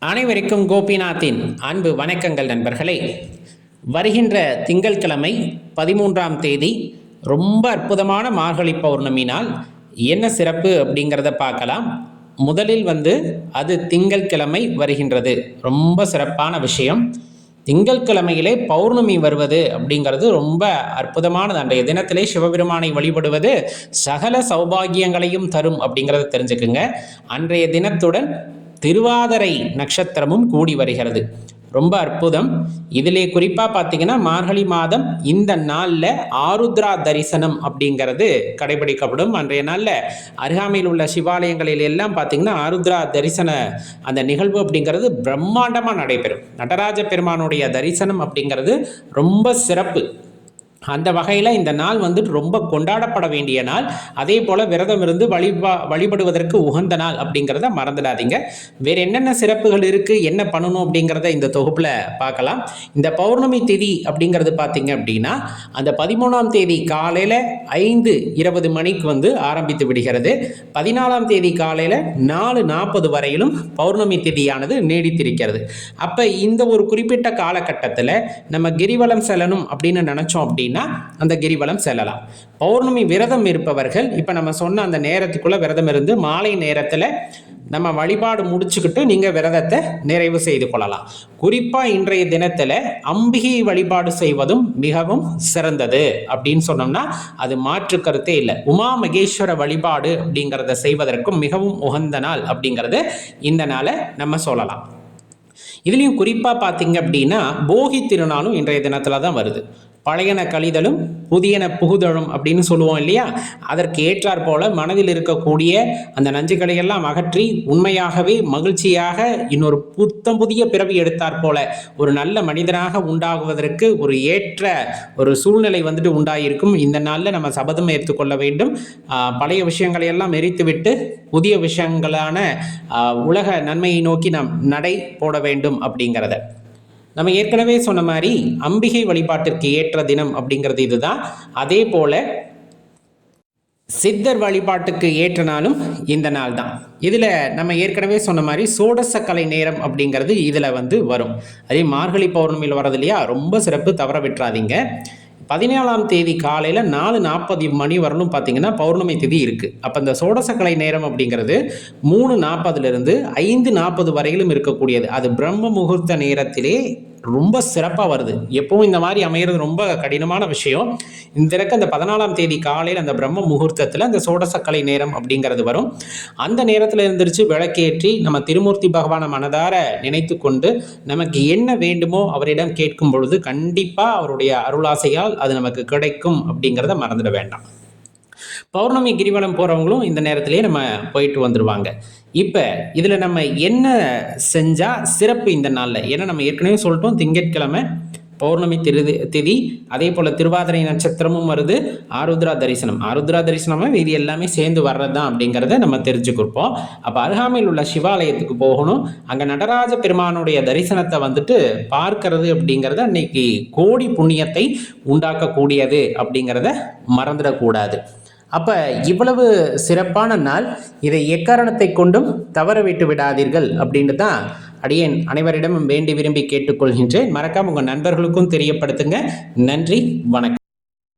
அனைவருக்கும் கோபிநாத்தின் அன்பு வணக்கங்கள் நண்பர்களே. வருகின்ற திங்கட்கிழமை 13ஆம் தேதி ரொம்ப அற்புதமான மார்கழி பௌர்ணமி நாள். என்ன சிறப்பு அப்படிங்கிறத பார்க்கலாம். முதலில் அது திங்கட்கிழமை வருகின்றது. ரொம்ப சிறப்பான விஷயம். திங்கட்கிழமையிலே பௌர்ணமி வருவது அப்படிங்கிறது ரொம்ப அற்புதமானது. அன்றைய தினத்திலே சிவபெருமானை வழிபடுவது சகல சௌபாகியங்களையும் தரும் அப்படிங்கிறத தெரிஞ்சுக்குங்க. அன்றைய தினத்துடன் திருவாதிரை நட்சத்திரமும் கூடி வருகிறது. ரொம்ப அற்புதம். இதிலே குறிப்பாக பார்த்தீங்கன்னா மார்கழி மாதம் இந்த நாளில் ஆருத்ரா தரிசனம் அப்படிங்கிறது கடைபிடிக்கப்படும். அன்றைய நாளில் அருகாமையில் உள்ள சிவாலயங்களில் எல்லாம் பார்த்தீங்கன்னா ஆருத்ரா தரிசன அந்த நிகழ்வு அப்படிங்கிறது பிரம்மாண்டமாக நடைபெறும். நடராஜ பெருமானுடைய தரிசனம் அப்படிங்கிறது ரொம்ப சிறப்பு. அந்த வகையில் இந்த நாள் ரொம்ப கொண்டாடப்பட வேண்டிய நாள். அதே போல் விரதம் இருந்து வழிபடுவதற்கு உகந்த நாள் அப்படிங்கிறத மறந்துடாதீங்க. வேறு என்னென்ன சிறப்புகள் இருக்குது, என்ன பண்ணணும் அப்படிங்கிறத இந்த தொகுப்பில் பார்க்கலாம். இந்த பௌர்ணமி திதி அப்படிங்கிறது பார்த்தீங்க அப்படின்னா அந்த 13ஆம் தேதி காலையில் 5:20 மணிக்கு ஆரம்பித்து விடுகிறது. 14ஆம் தேதி காலையில் 4:40 வரையிலும் பௌர்ணமி திதியானது நீடித்திருக்கிறது. அப்போ இந்த ஒரு குறிப்பிட்ட காலகட்டத்தில் நம்ம கிரிவலம் செல்லணும் அப்படின்னு நினச்சோம் அப்படின்னா அந்த கிரிவலம் செல்லலாம். பௌர்ணமி விரதம் இருப்பவர்கள் இப்ப நம்ம சொன்ன அந்த நேரத்துக்குள்ள விரதம் இருந்து மாலை நேரத்துல நம்ம வழிபாடு முடிச்சுக்கிட்டு நீங்க விரதத்தை நிறைவு செய்து கொள்ளலாம். குறிப்பா இன்றைய தினத்துல அம்பிகை வழிபாடு செய்வதும் மிகவும் சிறந்தது அப்படின்னு சொன்னோம்னா அது மாற்று கருத்தே இல்லை. உமா மகேஸ்வர வழிபாடு அப்படிங்கிறத செய்வதற்கும் மிகவும் உகந்த நாள் அப்படிங்கிறது இந்த நாளை நம்ம சொல்லலாம். இதுலேயும் குறிப்பாக பார்த்தீங்க அப்படின்னா போகி திருநாளும் இன்றைய தினத்தில் தான் வருது. பழையன கழிதலும் புதியன புகுதலும் அப்படின்னு சொல்லுவோம் இல்லையா? அதற்கு ஏற்றாற் போல மனதில் இருக்கக்கூடிய அந்த நஞ்சுகளை எல்லாம் அகற்றி உண்மையாகவே மகிழ்ச்சியாக இன்னொரு புதிய பிறவி எடுத்தாற் போல ஒரு நல்ல மனிதனாக உண்டாகுவதற்கு ஒரு ஏற்ற ஒரு சூழ்நிலை உண்டாயிருக்கும். இந்த நாளில் நம்ம சபதம் ஏற்றுக்கொள்ள வேண்டும். பழைய விஷயங்களை எல்லாம் எரித்துவிட்டு புதிய விஷயங்களான உலக நன்மையை நோக்கி நாம் நடை போட வேண்டும் அப்படிங்கிறத நம்ம ஏற்கனவே சொன்ன மாதிரி அம்பிகை வழிபாட்டிற்கு ஏற்ற தினம் அப்படிங்கிறது இதுதான். அதே போல சித்தர் வழிபாட்டுக்கு ஏற்ற நாளும் இந்த நாள் தான். இதில் நம்ம ஏற்கனவே சொன்ன மாதிரி சோடச கலை நேரம் அப்படிங்கிறது இதில் வரும். அதே மார்கழி பௌர்ணமியில் வர்றது இல்லையா? ரொம்ப சிறப்பு, தவற விட்டுறாதீங்க. 14ஆம் தேதி காலையில் 4:40 மணி வரலும் பார்த்தீங்கன்னா பௌர்ணமி திதி இருக்குது. அப்போ இந்த சோடசக்கலை நேரம் அப்படிங்கிறது 3:40 5:40 வரையிலும் இருக்கக்கூடியது. அது பிரம்ம முகூர்த்த நேரத்திலே ரொம்ப சிறப்பாக வருது. எப்பவும் இந்த மாதிரி அமைகிறது ரொம்ப கடினமான விஷயம். இந்த அந்த 14ஆம் தேதி காலையில் அந்த பிரம்ம முகூர்த்தத்தில் அந்த சோடசக்கலை நேரம் அப்படிங்கிறது வரும். அந்த நேரத்தில் இருந்துருச்சு விளக்கேற்றி நம்ம திருமூர்த்தி பகவானை மனதார நினைத்து கொண்டு நமக்கு என்ன வேண்டுமோ அவரிடம் கேட்கும் பொழுது கண்டிப்பாக அவருடைய அருளாசையால் அது நமக்கு கிடைக்கும் அப்படிங்கிறத மறந்துட வேண்டாம். பௌர்ணமி கிரிவலம் போகிறவங்களும் இந்த நேரத்திலேயே நம்ம போயிட்டு வந்துடுவாங்க. இப்போ இதில் நம்ம என்ன செஞ்சால் சிறப்பு இந்த நாளில்? ஏன்னா நம்ம ஏற்கனவே சொல்லிட்டோம் திங்கட்கிழமை பௌர்ணமி திதி, அதே போல் திருவாதிரை நட்சத்திரமும் வருது, ஆருத்ரா தரிசனம் இது எல்லாமே சேர்ந்து வர்றது தான் அப்படிங்கிறத நம்ம தெரிஞ்சுக்கிருப்போம். அப்போ அருகாமையில் உள்ள சிவாலயத்துக்கு போகணும். அங்கே நடராஜ பெருமானுடைய தரிசனத்தை பார்க்கறது அப்படிங்கிறது அன்னைக்கு கோடி புண்ணியத்தை உண்டாக்கக்கூடியது அப்படிங்கிறத மறந்துடக்கூடாது. அப்போ இவ்வளவு சிறப்பான நாள், இதை எக்காரணத்தை கொண்டும் தவற விட்டு விடாதீர்கள் அப்படின்னு தான் அடியேன் அனைவரிடமும் வேண்டி விரும்பி கேட்டுக்கொள்கின்றேன். மறக்காம உங்கள் நண்பர்களுக்கும் தெரியப்படுத்துங்க. நன்றி, வணக்கம்.